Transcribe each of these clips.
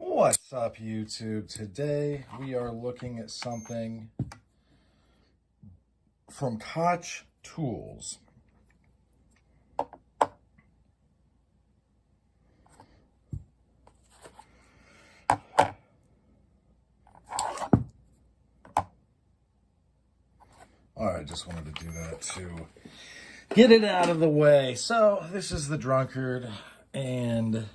What's up, YouTube? Today we are looking at something from Koch Tools. I just wanted to do that to get it out of the way. So this is the Drunkard, and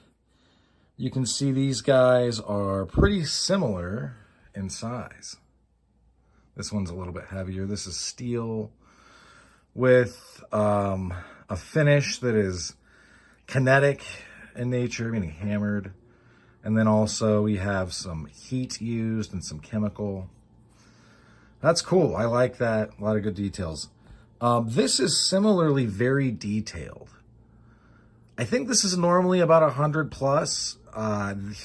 you can see these guys are pretty similar in size. This one's a little bit heavier. This is steel with a finish that is kinetic in nature, meaning hammered. And then also we have some heat used and some chemical. That's cool. I like that. A lot of good details. This is similarly very detailed. I think this is normally about 100 plus.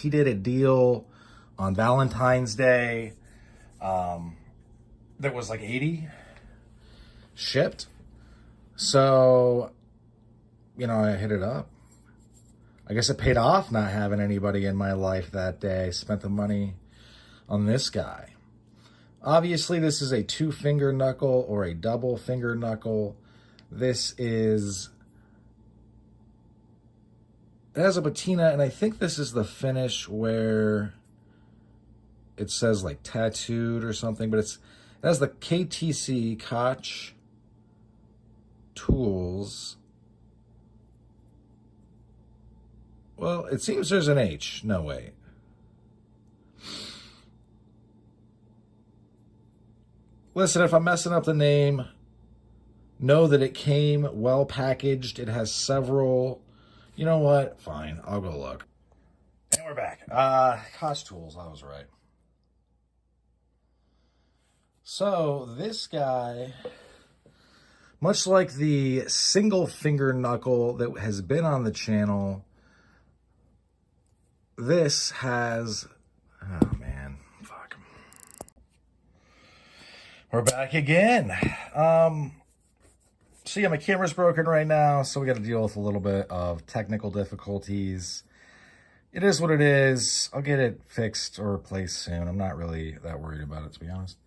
He did a deal on Valentine's Day that was like 80 shipped. So, you know, I hit it up. I guess it paid off not having anybody in my life that day. Spent the money on this guy. Obviously, this is a 2-finger knuckle or a double finger knuckle. This is... It has a patina, and I think this is the finish where it says like tattooed or something, but it has the KTC, Koch Tools. Well, it seems there's an H. No, wait. Listen, if I'm messing up the name, know that it came well packaged. It has several... You know what? Fine. I'll go look. And we're back. Koch Tools. I was right. So this guy, much like the single finger knuckle that has been on the channel, this has... Oh, man. Fuck. We're back again. So yeah, my camera's broken right now, so we got to deal with a little bit of technical difficulties. It is what it is. I'll get it fixed or replaced soon. I'm not really that worried about it, to be honest.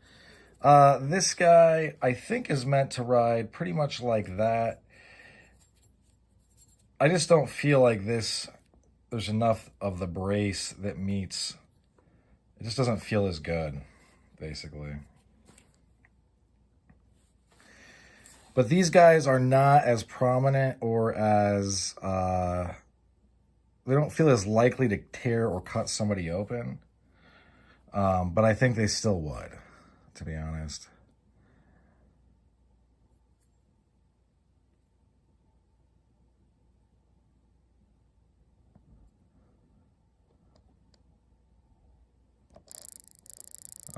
This guy, I think, is meant to ride pretty much like that. I just don't feel like there's enough of the brace that meets. It just doesn't feel as good, basically. But these guys are not as prominent or as, they don't feel as likely to tear or cut somebody open. But I think they still would, to be honest.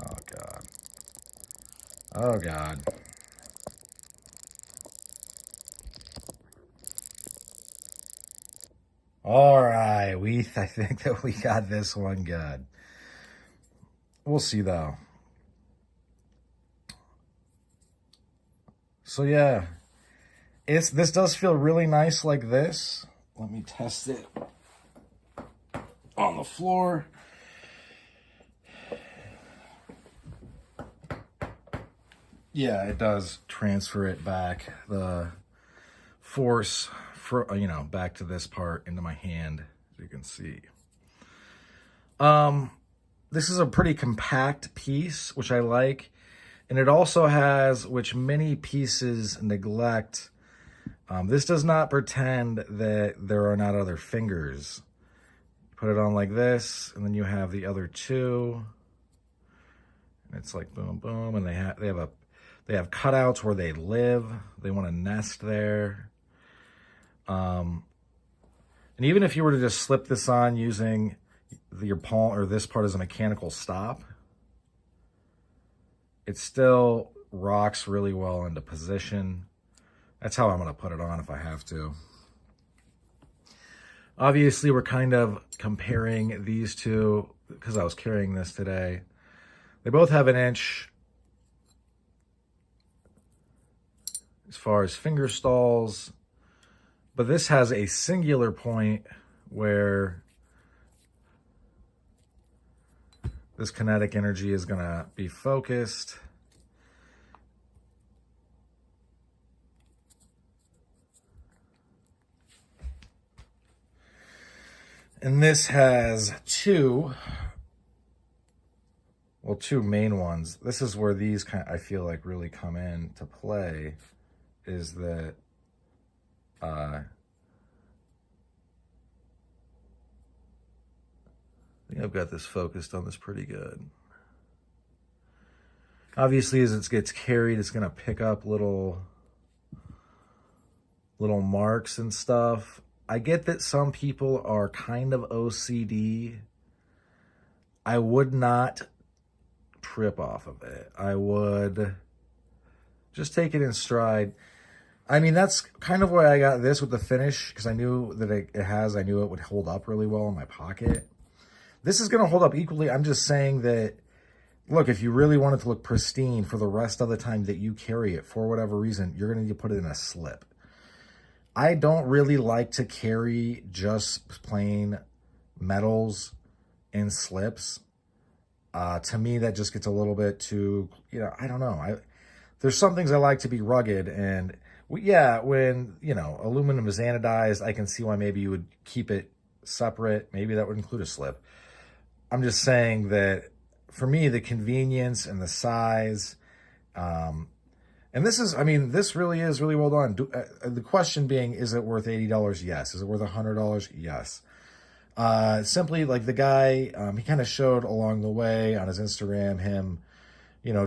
Oh, God. Oh, God. All right, I think that we got this one good. We'll see, though. So, yeah, this does feel really nice like this. Let me test it on the floor. Yeah, it does transfer it back, the force, you know, back to this part into my hand, as you can see. This is a pretty compact piece, which I like. And it also has, which many pieces neglect, this does not pretend that there are not other fingers. Put it on like this, and then you have the other two. And it's like boom, boom, and they have cutouts where they live. They want to nest there. And even if you were to just slip this on using your palm or this part as a mechanical stop, it still rocks really well into position. That's how I'm going to put it on if I have to. Obviously, we're kind of comparing these two because I was carrying this today. They both have an inch as far as finger stalls. But this has a singular point where This kinetic energy is going to be focused. And this has two main ones. This is where these I feel like really come in to play, is that I think I've got this focused on this pretty good. Obviously, as it gets carried, it's going to pick up little marks and stuff. I get that some people are kind of OCD. I would not trip off of it. I would just take it in stride. I mean, that's kind of why I got this with the finish, because I knew that I knew it would hold up really well in my pocket. This is going to hold up equally. I'm just saying that, look, if you really want it to look pristine for the rest of the time that you carry it, for whatever reason, you're going to need to put it in a slip. I don't really like to carry just plain metals in slips. To me, that just gets a little bit too, I don't know. There's some things I like to be rugged, and yeah, when, aluminum is anodized, I can see why maybe you would keep it separate. Maybe that would include a slip. I'm just saying that for me, the convenience and the size, and this is, this really is really well done. The question being, is it worth $80? Yes. Is it worth $100? Yes. Simply, like the guy, he kind of showed along the way on his Instagram, him,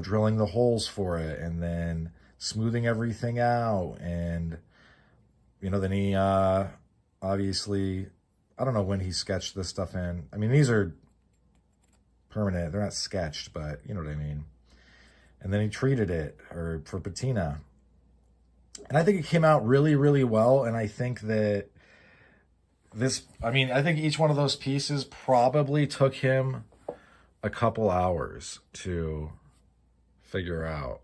drilling the holes for it and then smoothing everything out. And, then he, obviously, I don't know when he sketched this stuff in. These are permanent. They're not sketched, but you know what I mean. And then he treated it for patina. And I think it came out really, really well. And I think that I think each one of those pieces probably took him a couple hours to figure out.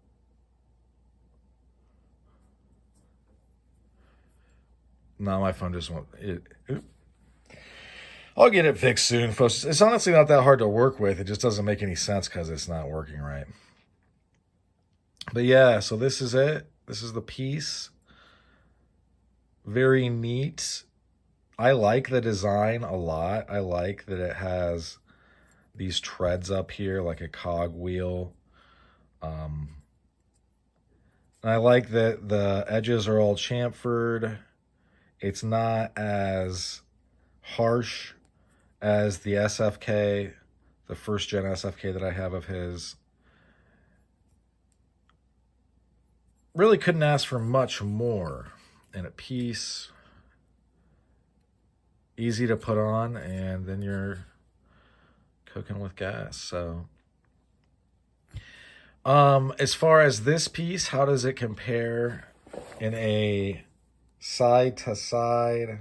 Now my phone just won't. I'll get it fixed soon, folks. It's honestly not that hard to work with. It just doesn't make any sense because it's not working right. But yeah, so this is it. This is the piece. Very neat. I like the design a lot. I like that it has these treads up here like a cog wheel. And I like that the edges are all chamfered. It's not as harsh as the SFK, the first gen SFK that I have of his. Really couldn't ask for much more in a piece. Easy to put on, and then you're cooking with gas. So as far as this piece, how does it compare in a side-to-side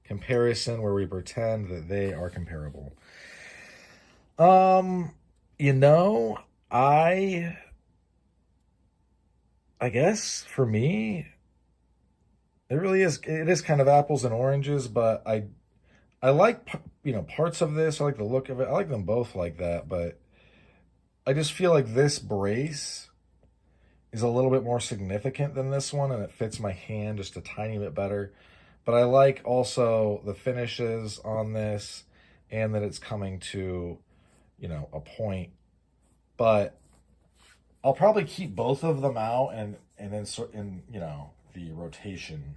comparison where we pretend that they are comparable? I guess for me, it really is. It is kind of apples and oranges, but I like, parts of this. I like the look of it. I like them both like that, but I just feel like this brace is a little bit more significant than this one, and it fits my hand just a tiny bit better. But I like also the finishes on this, and that it's coming to, a point. But I'll probably keep both of them out and insert in, the rotation.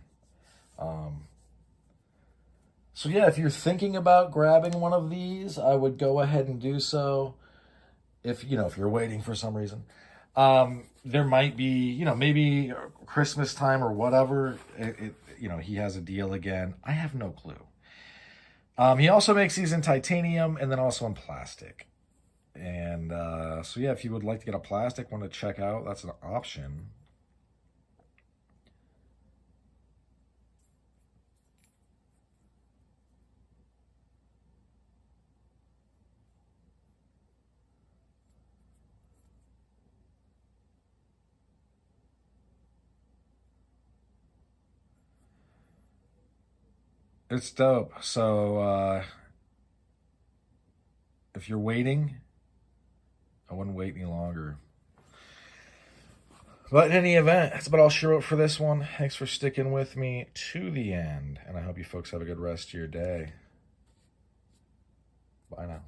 So yeah, if you're thinking about grabbing one of these, I would go ahead and do so. If you're waiting for some reason, there might be, maybe Christmas time or whatever. He has a deal again. I have no clue. He also makes these in titanium and then also in plastic. And so yeah, if you would like to get a plastic one to check out, that's an option. It's dope. So if you're waiting, I wouldn't wait any longer. But in any event, that's about all she wrote for this one. Thanks for sticking with me to the end, and I hope you folks have a good rest of your day. Bye now.